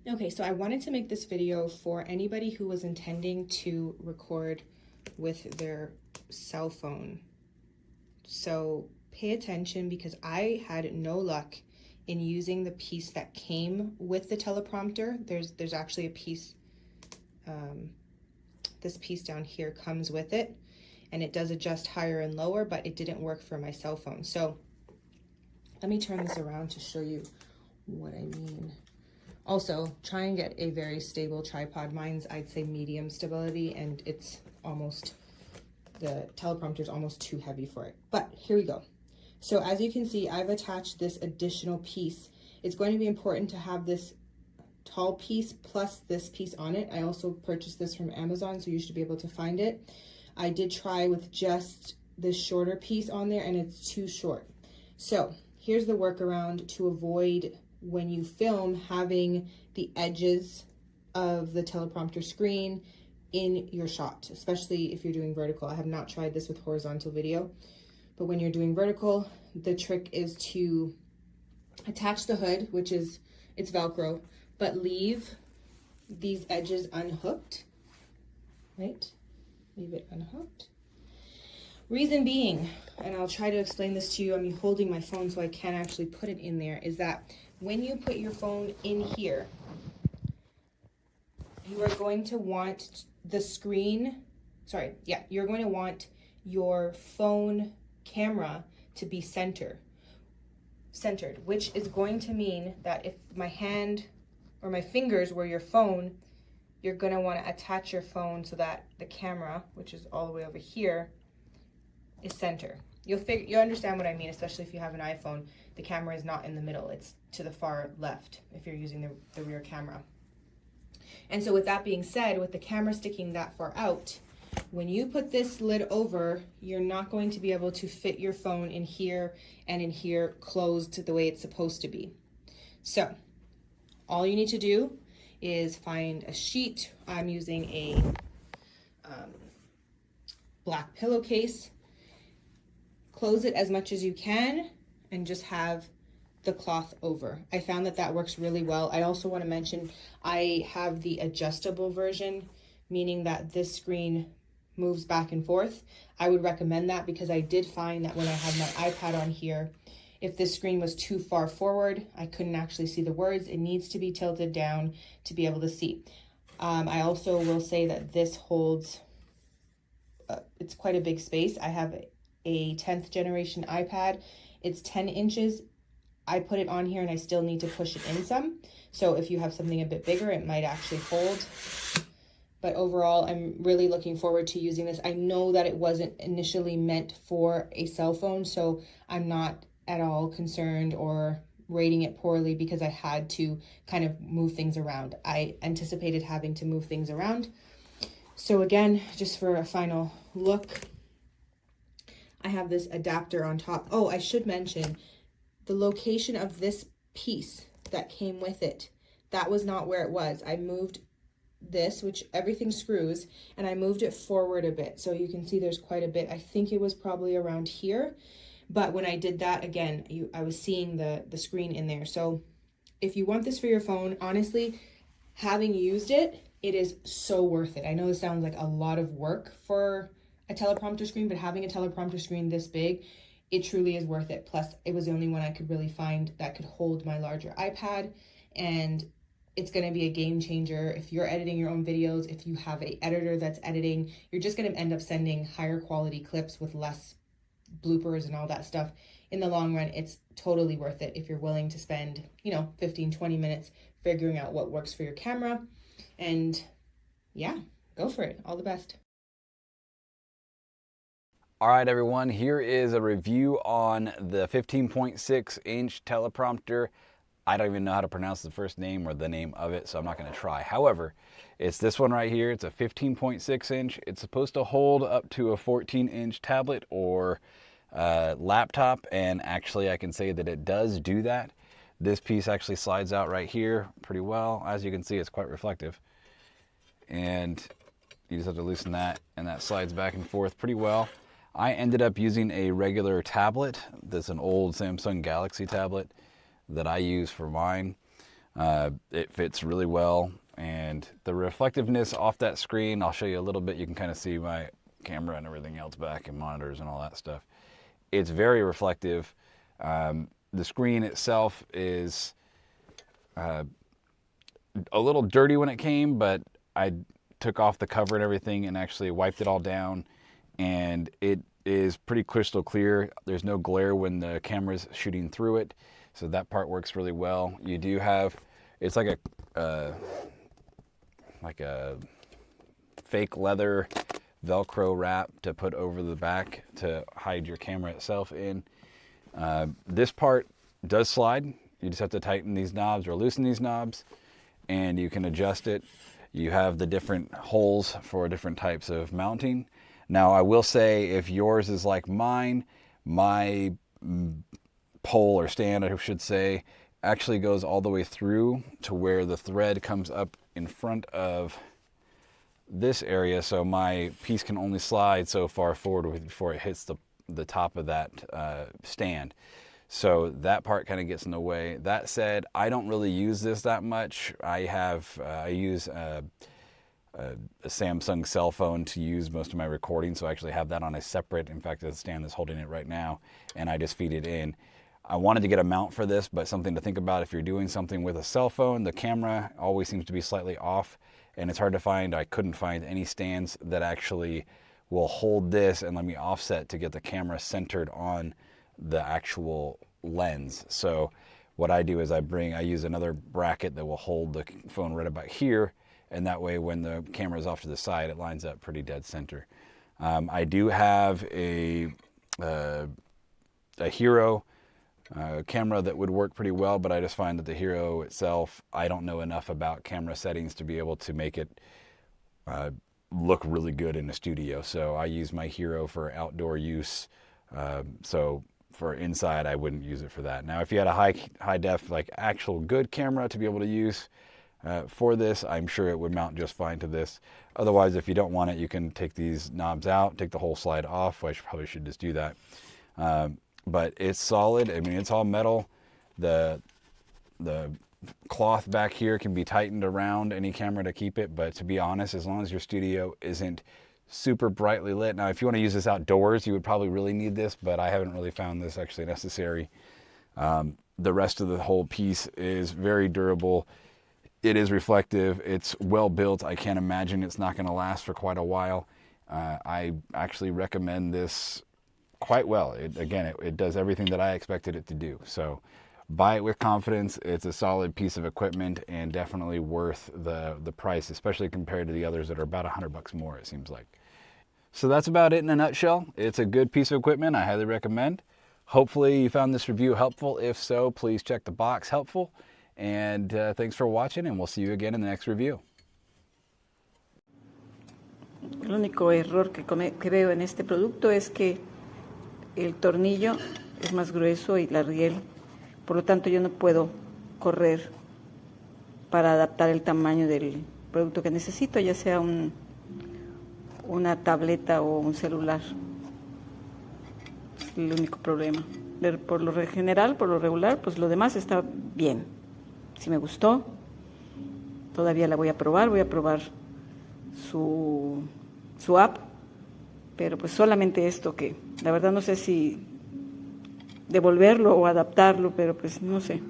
Okay, so I wanted to make this video for anybody who was intending to record with their cell phone. So pay attention because I had no luck in using the piece that came with the teleprompter. There's actually a piece, this piece down here comes with it, and it does adjust higher and lower, but it didn't work for my cell phone. So let me turn this around to show you what I mean. Also, try and get a very stable tripod. Mine's, I'd say, medium stability, and it's almost, the teleprompter is almost too heavy for it. But here we go. So as you can see, I've attached this additional piece. It's going to be important to have this tall piece plus this piece on it. I also purchased this from Amazon, so you should be able to find it. I did try with just this shorter piece on there, and it's too short. So here's the workaround to avoid, when you film, having the edges of the teleprompter screen in your shot, especially if you're doing vertical. I have not tried this with horizontal video, but when you're doing vertical, the trick is to attach the hood, which is, it's Velcro, but leave these edges unhooked, right? Leave it unhooked. Reason being, and I'll try to explain this to you, I'm holding my phone so I can't actually put it in there, is that when you put your phone in here, you are going to want the screen, you're going to want your phone camera to be centered, which is going to mean that if my hand or my fingers were your phone, you're going to want to attach your phone so that the camera, which is all the way over here, is center. You'll understand what I mean, especially if you have an iPhone. The camera is not in the middle, it's to the far left if you're using the rear camera. And so with that being said, with the camera sticking that far out, when you put this lid over, you're not going to be able to fit your phone in here and in here closed the way it's supposed to be. So all you need to do is find a sheet. I'm using a black pillowcase. Close it as much as you can and just have the cloth over. I found that that works really well. I also want to mention I have the adjustable version, meaning that this screen moves back and forth. I would recommend that because I did find that when I had my iPad on here, if this screen was too far forward, I couldn't actually see the words. It needs to be tilted down to be able to see. I also will say that this holds, it's quite a big space. I have a 10th generation iPad. It's 10 inches. I put it on here and I still need to push it in some. So if you have something a bit bigger, it might actually hold. But overall, I'm really looking forward to using this. I know that it wasn't initially meant for a cell phone, so I'm not at all concerned or rating it poorly because I had to kind of move things around. I anticipated having to move things around. So again, just for a final look, I have this adapter on top. Oh, I should mention the location of this piece that came with it. That was not where it was. I moved this, which everything screws, and I moved it forward a bit. So you can see there's quite a bit. I think it was probably around here. But when I did that, again, I was seeing the screen in there. So if you want this for your phone, honestly, having used it, it is so worth it. I know this sounds like a lot of work for a teleprompter screen, but having a teleprompter screen this big, it truly is worth it. Plus, it was the only one I could really find that could hold my larger iPad, and it's going to be a game changer. If you're editing your own videos, if you have an editor that's editing, you're just going to end up sending higher quality clips with less bloopers and all that stuff. In the long run, it's totally worth it if you're willing to spend, 15-20 minutes figuring out what works for your camera. And yeah, go for it. All the best. All right, everyone, here is a review on the 15.6 inch teleprompter. I don't even know how to pronounce the first name or the name of it, so I'm not going to try. However, it's this one right here. It's a 15.6 inch. It's supposed to hold up to a 14-inch tablet or laptop, and actually I can say that it does do that. This piece actually slides out right here pretty well. As you can see, it's quite reflective. And you just have to loosen that, and that slides back and forth pretty well. I ended up using a regular tablet. That's an old Samsung Galaxy tablet that I use for mine. It fits really well, and the reflectiveness off that screen, I'll show you a little bit. You can kind of see my camera and everything else back, and monitors and all that stuff. It's very reflective. The screen itself is a little dirty when it came, but I took off the cover and everything and actually wiped it all down, and it is pretty crystal clear. There's no glare when the camera's shooting through it, so that part works really well. You do have, it's like a fake leather Velcro wrap to put over the back to hide your camera itself in. This part does slide. You just have to tighten these knobs or loosen these knobs, and you can adjust it. You have the different holes for different types of mounting. Now, I will say, if yours is like mine, my pole or stand, I should say, actually goes all the way through to where the thread comes up in front of this area, so my piece can only slide so far forward before it hits the top of that stand. So that part kind of gets in the way. That said, I don't really use this that much. I use a Samsung cell phone to use most of my recording, so I actually have that on a separate, in fact, the stand that's holding it right now, and I just feed it in. I wanted to get a mount for this, but something to think about if you're doing something with a cell phone. The camera always seems to be slightly off, and it's hard to find. I couldn't find any stands that actually will hold this and let me offset to get the camera centered on the actual lens. So what I do is I use another bracket that will hold the phone right about here, and that way when the camera is off to the side, it lines up pretty dead center. I do have a Hero camera that would work pretty well, but I just find that the Hero itself, I don't know enough about camera settings to be able to make it look really good in the studio. So I use my Hero for outdoor use. So for inside, I wouldn't use it for that. Now, if you had a high def, like actual good camera to be able to use for this, I'm sure it would mount just fine to this. Otherwise, if you don't want it, you can take these knobs out, take the whole slide off. I probably should just do that. But it's solid. I mean, it's all metal. The cloth back here can be tightened around any camera to keep it, but to be honest, as long as your studio isn't super brightly lit. Now, if you want to use this outdoors, you would probably really need this, but I haven't really found this actually necessary. The rest of the whole piece is very durable. It is reflective. It's well built. I can't imagine it's not going to last for quite a while. I actually recommend this quite well. It does everything that I expected it to do. So buy it with confidence. It's a solid piece of equipment and definitely worth the price, especially compared to the others that are about $100 more, it seems like. So that's about it in a nutshell. It's a good piece of equipment. I highly recommend. Hopefully you found this review helpful. If so, please check the box helpful. And thanks for watching, and we'll see you again in the next review. El único error que veo en este producto es que el tornillo es más grueso y la riel, por lo tanto yo no puedo correr para adaptar el tamaño del producto que necesito, ya sea una tableta o un celular. Es el único problema. Por lo regular, pues lo demás está bien. Si me gustó, todavía la voy a probar su app, pero pues solamente esto que la verdad no sé si devolverlo o adaptarlo, pero pues no sé.